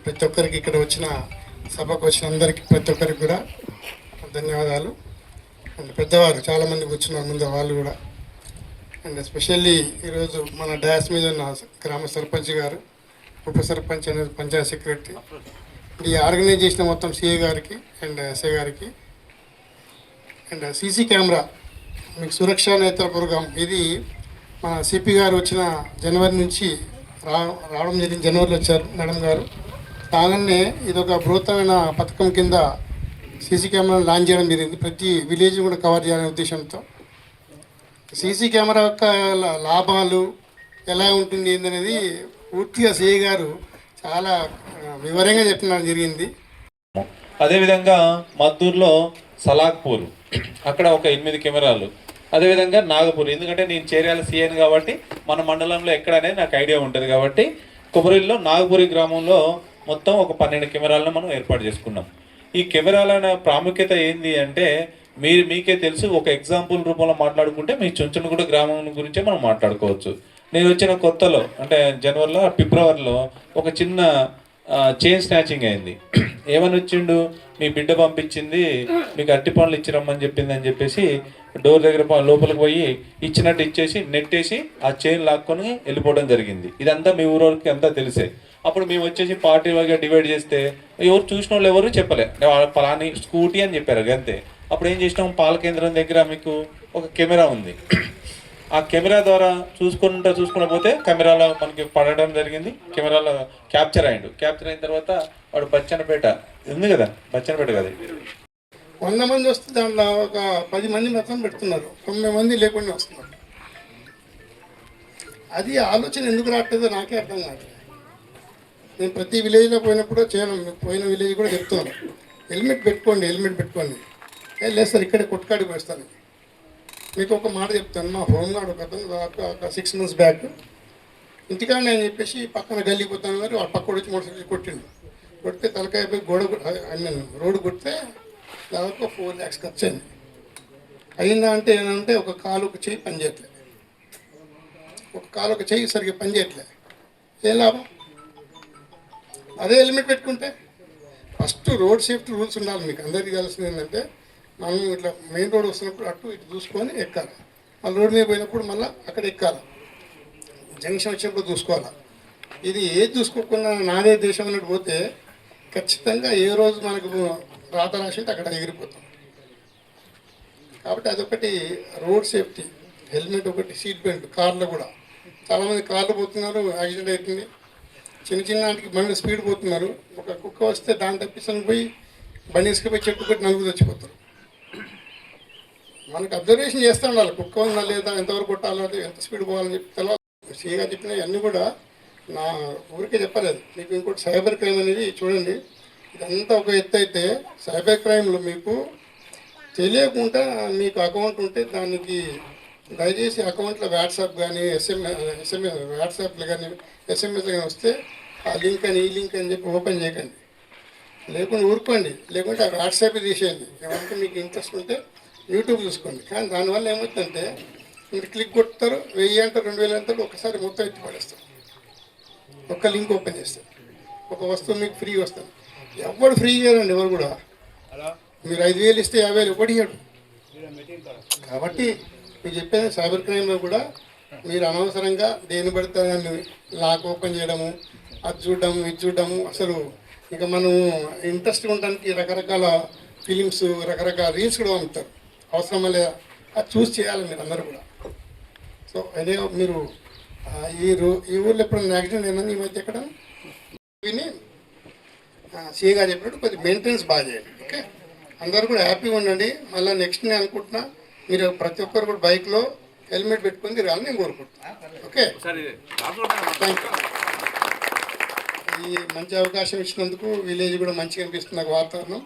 ప్రతి ఒక్కరికి ఇక్కడ వచ్చిన సభకు వచ్చిన అందరికీ ప్రతి ఒక్కరికి కూడా ధన్యవాదాలు. అండ్ పెద్దవారు చాలామంది కూర్చున్నారు ముందు, వాళ్ళు కూడా. అండ్ ఎస్పెషల్లీ ఈరోజు మన డాస్ మీద ఉన్న గ్రామ సర్పంచ్ గారు, ఉప సర్పంచ్ అనేది పంచాయత్ సెక్రటరీ, ఈ ఆర్గనైజ్ చేసిన మొత్తం సిఏ గారికి అండ్ ఎస్ఐ గారికి. అండ్ సీసీ కెమెరా మీకు సురక్షా నేత్ర ప్రోగ్రాం, ఇది మన సిపి గారు వచ్చిన జనవరి నుంచి రావడం జరిగింది. జనవరిలో వచ్చారు మేడం గారు. కాగానే ఇది ఒక బృహత్తమైన పథకం కింద సీసీ కెమెరా లాంచ్ చేయడం జరిగింది. ప్రతి విలేజ్ కూడా కవర్ చేయాలనే ఉద్దేశంతో. సీసీ కెమెరా యొక్క లాభాలు ఎలా ఉంటుంది ఏంటనేది పూర్తిగా సిఐ గారు చాలా వివరంగా చెప్పడం జరిగింది. అదేవిధంగా మద్దూరులో సలాక్పూర్, అక్కడ ఒక 8 కెమెరాలు. అదేవిధంగా నాగపూర్, ఎందుకంటే నేను చేర్యాల సీఎన్ కాబట్టి మన మండలంలో ఎక్కడ అనేది నాకు ఐడియా ఉంటుంది కాబట్టి కొమరిల్లో నాగపూరి గ్రామంలో మొత్తం ఒక 12 కెమెరాలను మనం ఏర్పాటు చేసుకున్నాం. ఈ కెమెరాల ప్రాముఖ్యత ఏంది అంటే మీకే తెలుసు. ఒక ఎగ్జాంపుల్ రూపంలో మాట్లాడుకుంటే మీ చుంచనగూడ గ్రామం గురించే మనం మాట్లాడుకోవచ్చు. నేను వచ్చిన కొత్తలో అంటే ఫిబ్రవరిలో ఒక చిన్న చైన్ స్నాచింగ్ అయింది. ఏమని వచ్చిండు, మీ బిడ్డ పంపించింది, మీకు అట్టి పనులు ఇచ్చిరమ్మని చెప్పింది అని చెప్పేసి డోర్ దగ్గర లోపలికి పోయి ఇచ్చినట్టు ఇచ్చేసి నెట్టేసి ఆ చైన్ లాక్కొని వెళ్ళిపోవడం జరిగింది. ఇదంతా మీ ఊరికి అంతా తెలిసే. అప్పుడు మేము వచ్చేసి పార్టీ వారిగా డివైడ్ చేస్తే ఎవరు చూసిన వాళ్ళు ఎవరు చెప్పలే, పలాని స్కూటీ అని చెప్పారు అంతే. అప్పుడు ఏం చేసినాం, పాల కేంద్రం దగ్గర మీకు ఒక కెమెరా ఉంది. ఆ కెమెరా ద్వారా చూసుకున్న పోతే కెమెరాలో మనకి పడడం జరిగింది. కెమెరాలో క్యాప్చర్ అయ్యిండు. క్యాప్చర్ అయిన తర్వాత వాడు బచ్చన్నపేట ఉంది కదా, బచ్చన్నపేట కదా, 100 మంది వస్తే దాంట్లో ఒక 10 మంది మాత్రం పెడుతున్నారు, 9 మంది లేకుండా వస్తున్నారు. అది ఆలోచన ఎందుకు రావట్లేదో నాకే అర్థం కాదు. నేను ప్రతి విలేజ్లో పోయినప్పుడు పోయిన విలేజ్ కూడా చెప్తున్నాను, హెల్మెట్ పెట్టుకోండి. లేదు సార్ ఇక్కడే కొట్టుకాడికి వేస్తాను. మీకు ఒక మాట చెప్తాను. మా హోమ్ గార్డ్ ఒక అతను ఒక 6 months బ్యాక్ ఇంటికాడ నేను చెప్పేసి పక్కన గల్లీకి పోతాను కానీ వాడు పక్క వచ్చి మోటార్ సైకిల్ కొడితే తలకాయ పోయి రోడ్డు కొడితే దాదాపు 4 lakhs ఖర్చు అయింది. అయిందా అంటే ఏంటంటే ఒక కాలు ఒక చెయ్యి పనిచేయట్లే, ఒక కాలు ఒక చెయ్యి సరిగ్గా పనిచేయట్లే. ఏం లాభం? అదే హెల్మెట్ పెట్టుకుంటే. ఫస్ట్ రోడ్ సేఫ్టీ రూల్స్ ఉండాలి. మీకు అందరికీ తెలిసింది ఏంటంటే, మనం ఇట్లా మెయిన్ రోడ్ వస్తున్నప్పుడు అటు ఇటు చూసుకొని ఎక్కాలి, మళ్ళీ రోడ్ మీద పోయినప్పుడు మళ్ళీ అక్కడ ఎక్కాలి, జంక్షన్ వచ్చినప్పుడు చూసుకోవాలి. ఇది ఏది చూసుకోకుండా నాదే దేశం అన్నట్టు పోతే ఖచ్చితంగా ఏ రోజు మనకు రాత రాసి ఉంటే అక్కడ ఎగిరిపోతాం. కాబట్టి అదొకటి రోడ్ సేఫ్టీ, హెల్మెట్ ఒకటి, సీట్ బెల్ట్. కార్లో కూడా చాలామంది కార్లు పోతున్నారు, యాక్సిడెంట్ అవుతుంది. చిన్న వాటికి బండి స్పీడ్ పోతున్నారు, ఒక కుక్క వస్తే దాన్ని తప్పించని పోయి బండి ఇసుకపోయి చెట్టు కొట్టి 4 చచ్చిపోతారు. మనకు అబ్జర్వేషన్ చేస్తూ ఉండాలి, కుక్క ఉందా లేదా, ఎంతవరకు కొట్టాలో, ఎంత స్పీడ్ పోవాలని చెప్పి తెలియదు. సీగా చెప్పినవి అన్నీ కూడా నా ఊరికే చెప్పలేదు. మీకు ఇంకోటి సైబర్ క్రైమ్ అనేది చూడండి. ఇదంతా ఒక ఎత్తు అయితే, సైబర్ క్రైమ్లో మీకు తెలియకుండా మీకు అకౌంట్ ఉంటే దానికి దయచేసి అకౌంట్లో వాట్సాప్ కానీ వాట్సాప్లో కానీ ఎస్ఎంఎస్ కానీ వస్తే ఆ లింక్ అని ఈ లింక్ అని చెప్పి ఓపెన్ చేయకండి. లేకుండా ఊరుకోండి, లేకుంటే ఆ వాట్సాప్ తీసేయండి. ఎవరికి మీకు ఇంట్రెస్ట్ ఉంటే యూట్యూబ్ చూసుకోండి. కానీ దానివల్ల ఏమవుతుందంటే మీరు క్లిక్ కొడతారు, 1000 అంటారు, 2000 అంటారు, ఒకసారి మొత్తం ఎత్తి పడేస్తారు. ఒక్క లింక్ ఓపెన్ చేస్తారు, ఒక వస్తువు మీకు ఫ్రీ వస్తుంది. ఎవరు ఫ్రీ చేయరండి, ఎవరు కూడా. మీరు 5000 ఇస్తే 50,000 ఒకటి ఇవ్వడు. కాబట్టి మీకు చెప్పేది సైబర్ క్రైమ్లో కూడా మీరు అనవసరంగా దేని పడితే దాన్ని లాక్ ఓపెన్ చేయడము, అది చూడడము, ఇది చూడడము. అసలు ఇక మనం ఇంట్రెస్ట్ ఉండడానికి రకరకాల ఫిలిమ్స్, రకరకాల రీల్స్ కూడా పంపుతారు. అవసరం లేదా అది చూసి చేయాలి మీరు అందరూ కూడా. సో అదే మీరు ఈ ఊళ్ళో ఎప్పుడైనా యాక్సిడెంట్ అయినా ఈ మధ్య ఎక్కడ విని సీగా చెప్పినట్టు కొద్దిగా మెయింటెనెన్స్ బాగా చేయండి. ఓకే, అందరూ కూడా హ్యాపీగా ఉండండి. మళ్ళీ నెక్స్ట్ నేను అనుకుంటున్నా, మీరు ప్రతి ఒక్కరు కూడా బైక్లో హెల్మెట్ పెట్టుకుని తిరగాలని నేను కోరుకుంటున్నాను. Okay, thank you. ఈ మంచి అవకాశం ఇచ్చినందుకు విలేజ్ కూడా మంచిగా అనిపిస్తుంది నాకు, వాతావరణం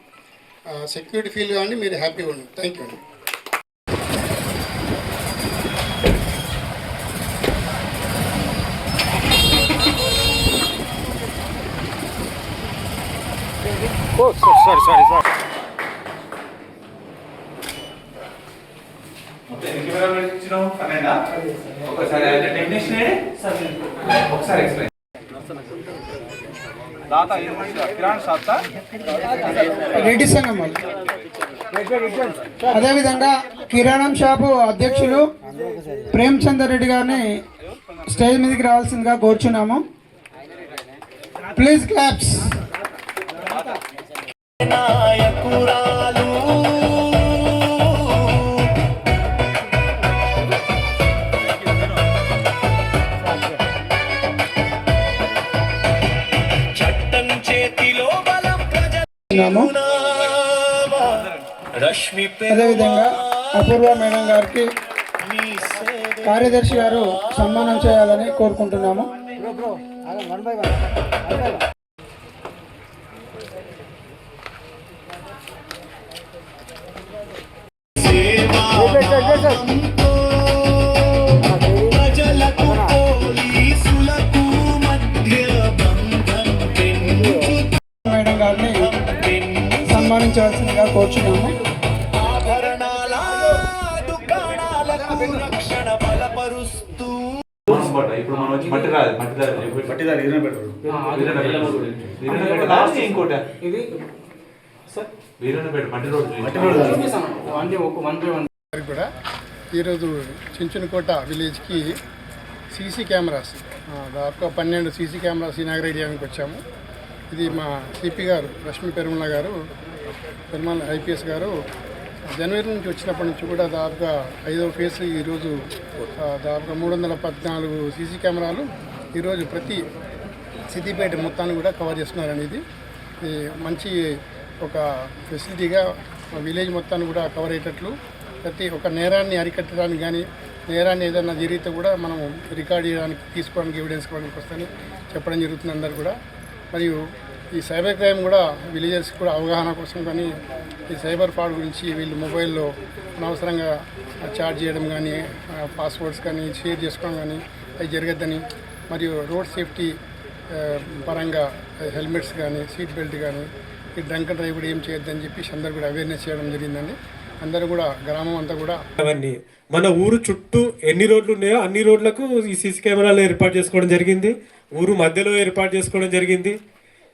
సెక్యూరిటీ ఫీల్ కానీ మీరు హ్యాపీగా ఉండండి. థ్యాంక్ యూ అండి. సారీ ఒకసారి రెడ్డి సంఘం వాళ్ళు. అదేవిధంగా కిరాణం షాపు అధ్యక్షులు ప్రేమచందర్ రెడ్డి గారిని స్టేజ్ మీదకి రావాల్సిందిగా కోరుచున్నాము. Please claps. అదేవిధంగా అపూర్వ మేడం గారికి కార్యదర్శి గారు సన్మానం చేయాలని కోరుకుంటున్నాము. మేడం గారిని సన్మానించవలసిందిగా కోరుచున్నాము. ఇప్పుడు మనం వచ్చి మట్టి రాదు ఇంకోటి కూడా ఈరోజు చించునకోట విలేజ్కి సీసీ కెమెరాస్ దాదాపు 12 సీసీ కెమెరాస్ ఇనాగ్రేట్ చేయడానికి వచ్చాము. ఇది మా సిపి గారు రష్మి పెరుమల గారు ఐపీఎస్ గారు జనవరి నుంచి వచ్చినప్పటి నుంచి కూడా దాదాపుగా 5వ ఫేజ్ ఈరోజు దాదాపుగా 314 సీసీ కెమెరాలు ఈరోజు ప్రతి సిద్దిపేట మొత్తాన్ని కూడా కవర్ చేస్తున్నారు అనేది మంచి ఒక ఫెసిలిటీగా విలేజ్ మొత్తాన్ని కూడా కవర్ అయ్యేటట్లు ప్రతి ఒక్క నేరాన్ని అరికట్టడానికి కానీ నేరాన్ని ఏదైనా జరిగితే కూడా మనం రికార్డ్ చేయడానికి తీసుకోవడానికి ఎవిడెన్స్ ఇవ్వడానికి వస్తుందని చెప్పడం జరుగుతుంది అందరు కూడా. మరియు ఈ సైబర్ క్రైమ్ కూడా విలేజర్స్కి కూడా అవగాహన కోసం కానీ ఈ సైబర్ ఫ్రాడ్ గురించి వీళ్ళు మొబైల్లో అనవసరంగా చార్జ్ చేయడం కానీ పాస్వర్డ్స్ కానీ షేర్ చేసుకోవడం కానీ అవి జరగద్దని, మరియు రోడ్ సేఫ్టీ పరంగా హెల్మెట్స్ కానీ సీట్ బెల్ట్ కానీ ఈ డ్రంక్ అండ్ డ్రైవ్ కూడా ఏం చేయొద్దని చెప్పి అందరూ కూడా అవేర్నెస్ చేయడం జరిగిందండి. అందరూ కూడా గ్రామం అంతా కూడా అవన్నీ మన ఊరు చుట్టూ ఎన్ని రోడ్లు ఉన్నాయో అన్ని రోడ్లకు ఈ సీసీ కెమెరాలు ఏర్పాటు చేసుకోవడం జరిగింది. ఊరు మధ్యలో ఏర్పాటు చేసుకోవడం జరిగింది.